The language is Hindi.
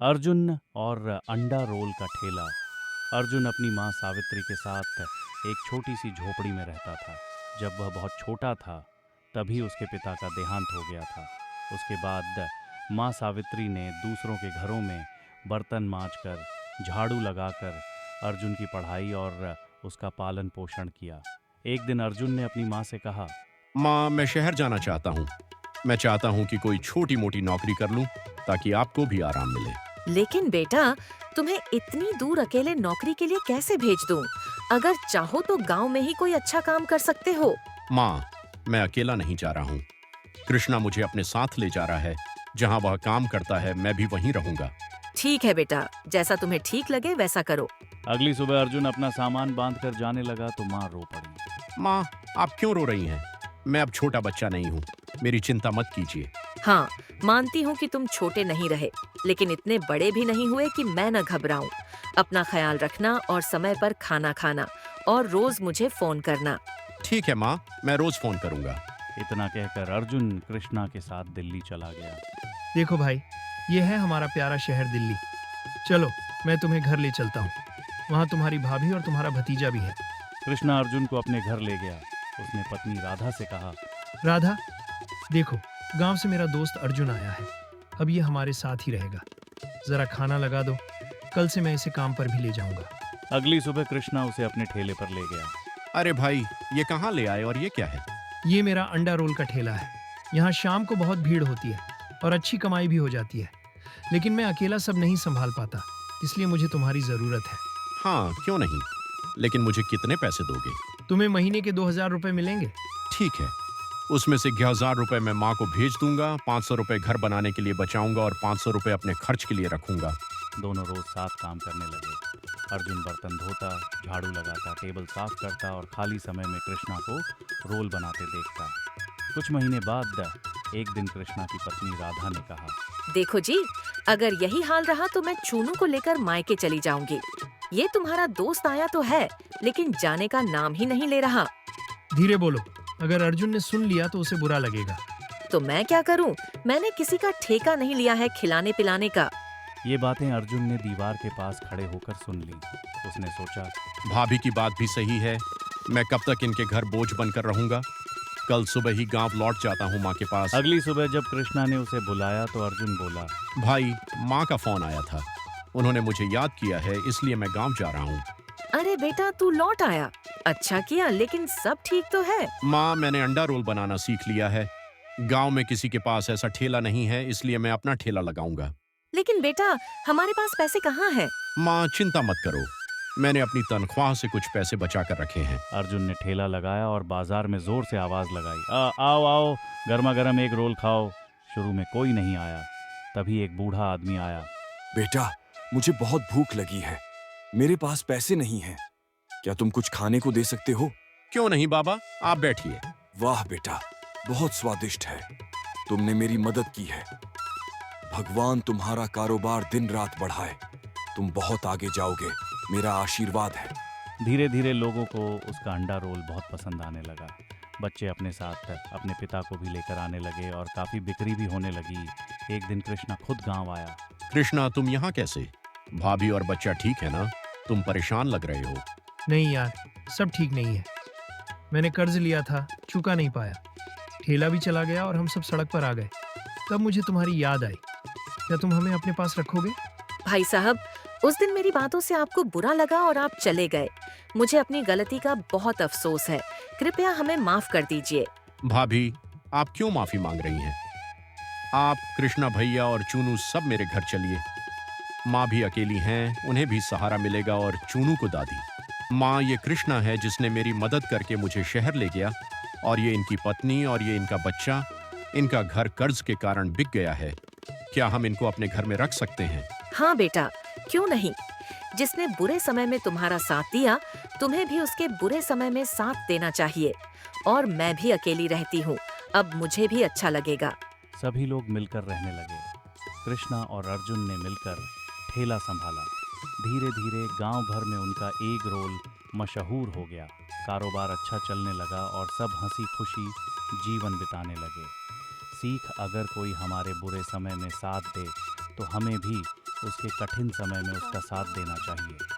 अर्जुन और अंडा रोल का ठेला। अर्जुन अपनी माँ सावित्री के साथ एक छोटी सी झोपड़ी में रहता था। जब वह बहुत छोटा था तभी उसके पिता का देहांत हो गया था। उसके बाद माँ सावित्री ने दूसरों के घरों में बर्तन मांजकर, झाड़ू लगाकर अर्जुन की पढ़ाई और उसका पालन पोषण किया। एक दिन अर्जुन ने अपनी माँ से कहा, माँ, मैं शहर जाना चाहता हूँ। मैं चाहता हूँ कि कोई छोटी मोटी नौकरी कर लूँ ताकि आपको भी आराम मिले। लेकिन बेटा, तुम्हें इतनी दूर अकेले नौकरी के लिए कैसे भेज दूं? अगर चाहो तो गांव में ही कोई अच्छा काम कर सकते हो। माँ, मैं अकेला नहीं जा रहा हूँ। कृष्णा मुझे अपने साथ ले जा रहा है। जहाँ वह काम करता है मैं भी वहीं रहूंगा। ठीक है बेटा, जैसा तुम्हें ठीक लगे वैसा करो। अगली सुबह अर्जुन अपना सामान बांधकर जाने लगा तो माँ रो पड़ी। माँ, आप क्यों रो रही हैं? मैं अब छोटा बच्चा नहीं हूँ। मेरी चिंता मत कीजिए। हाँ, मानती हूँ कि तुम छोटे नहीं रहे, लेकिन इतने बड़े भी नहीं हुए कि मैं न घबराऊं। अपना ख्याल रखना और समय पर खाना खाना और रोज मुझे फोन करना। ठीक है माँ, मैं रोज फोन करूंगा। इतना कहकर अर्जुन कृष्णा के साथ दिल्ली चला गया। देखो भाई, ये है हमारा प्यारा शहर दिल्ली। चलो, मैं तुम्हें घर ले चलता हूँ। वहाँ तुम्हारी भाभी और तुम्हारा भतीजा भी है। कृष्णा अर्जुन को अपने घर ले गया। उसने पत्नी राधा से कहा, राधा, देखो, गांव से मेरा दोस्त अर्जुन आया है। अब ये हमारे साथ ही रहेगा। जरा खाना लगा दो, कल से मैं इसे काम पर भी ले जाऊंगा। अगली सुबह कृष्णा उसे अपने ठेले पर ले गया। अरे भाई, ये कहाँ ले आए और ये क्या है? ये मेरा अंडा रोल का ठेला है। यहाँ शाम को बहुत भीड़ होती है और अच्छी कमाई भी हो जाती है। लेकिन मैं अकेला सब नहीं संभाल पाता, इसलिए मुझे तुम्हारी जरूरत है। हाँ, क्यों नहीं। लेकिन मुझे कितने पैसे दोगे? तुम्हें महीने के 2000 रुपए मिलेंगे। ठीक है, उसमें से 1000 रुपए मैं माँ को भेज दूंगा, 500 रुपए घर बनाने के लिए बचाऊंगा और 500 रुपए अपने खर्च के लिए रखूंगा। दोनों रोज साथ काम करने लगे। अर्जुन बर्तन धोता, झाड़ू लगाता, टेबल साफ करता और खाली समय में कृष्णा को रोल बनाते देखता। कुछ महीने बाद एक दिन कृष्णा की पत्नी राधा ने कहा, देखो जी, अगर यही हाल रहा तो मैं चूनू को लेकर मायके चली जाऊंगी। ये तुम्हारा दोस्त आया तो है, लेकिन जाने का नाम ही नहीं ले रहा। धीरे बोलो, अगर अर्जुन ने सुन लिया तो उसे बुरा लगेगा। तो मैं क्या करूं? मैंने किसी का ठेका नहीं लिया है खिलाने पिलाने का। ये बातें अर्जुन ने दीवार के पास खड़े होकर सुन ली। उसने सोचा, भाभी की बात भी सही है। मैं कब तक इनके घर बोझ बनकर रहूंगा? कल सुबह ही गांव लौट जाता हूँ माँ के पास। अगली सुबह जब कृष्णा ने उसे बुलाया तो अर्जुन बोला, भाई, माँ का फोन आया था। उन्होंने मुझे याद किया है, इसलिए मैं गांव जा रहा हूँ। अरे बेटा, तू लौट आया, अच्छा किया, लेकिन सब ठीक तो है? माँ, मैंने अंडा रोल बनाना सीख लिया है। गांव में किसी के पास ऐसा ठेला नहीं है, इसलिए मैं अपना ठेला लगाऊंगा। लेकिन बेटा, हमारे पास पैसे कहाँ हैं? माँ, चिंता मत करो। मैंने अपनी तनख्वाह से कुछ पैसे बचा कर रखे हैं। अर्जुन ने ठेला लगाया और बाजार में जोर से आवाज लगाई, आओ आओ, गर्मा गर्म एक रोल खाओ। शुरू में कोई नहीं आया। तभी एक बूढ़ा आदमी आया। बेटा, मुझे बहुत भूख लगी है। मेरे पास पैसे नहीं हैं। क्या तुम कुछ खाने को दे सकते हो? क्यों नहीं बाबा, आप बैठिए। वाह बेटा, बहुत स्वादिष्ट है। तुमने मेरी मदद की है। भगवान तुम्हारा कारोबार दिन रात बढ़ाए। तुम बहुत आगे जाओगे, मेरा आशीर्वाद है। धीरे धीरे लोगों को उसका अंडा रोल बहुत पसंद आने लगा। बच्चे अपने साथ अपने पिता को भी लेकर आने लगे और काफी बिक्री भी होने लगी। एक दिन कृष्णा खुद गांव आया। कृष्णा, तुम यहाँ कैसे? भाभी और बच्चा ठीक है ना? तुम परेशान लग रहे हो। नहीं यार, सब ठीक नहीं है। मैंने कर्ज लिया था, चुका नहीं पाया। ठेला भी चला गया और हम सब सड़क पर आ गए। तब मुझे तुम्हारी याद आई। क्या तुम हमें अपने पास रखोगे? भाई साहब, उस दिन मेरी बातों से आपको बुरा लगा और आप चले गए। मुझे अपनी गलती का बहुत अफसोस है। कृपया हमें माफ कर दीजिए। भाभी, आप क्यों माफी मांग रही हैं? आप, कृष्णा भैया और चूनू सब मेरे घर चलिए। माँ भी अकेली हैं, उन्हें भी सहारा मिलेगा और चूनू को दादी। माँ, ये कृष्णा है जिसने मेरी मदद करके मुझे शहर ले गया, और ये इनकी पत्नी और ये इनका बच्चा। इनका घर कर्ज के कारण बिक गया है। क्या हम इनको अपने घर में रख सकते हैं? हाँ बेटा, क्यों नहीं। जिसने बुरे समय में तुम्हारा साथ दिया, तुम्हें भी उसके बुरे समय में साथ देना चाहिए। और मैं भी अकेली रहती हूँ, अब मुझे भी अच्छा लगेगा। सभी लोग मिलकर रहने लगे। कृष्णा और अर्जुन ने मिलकर ठेला संभाला। धीरे धीरे गांव भर में उनका एक रोल मशहूर हो गया। कारोबार अच्छा चलने लगा और सब हंसी खुशी जीवन बिताने लगे। सीख, अगर कोई हमारे बुरे समय में साथ दे तो हमें भी उसके कठिन समय में उसका साथ देना चाहिए।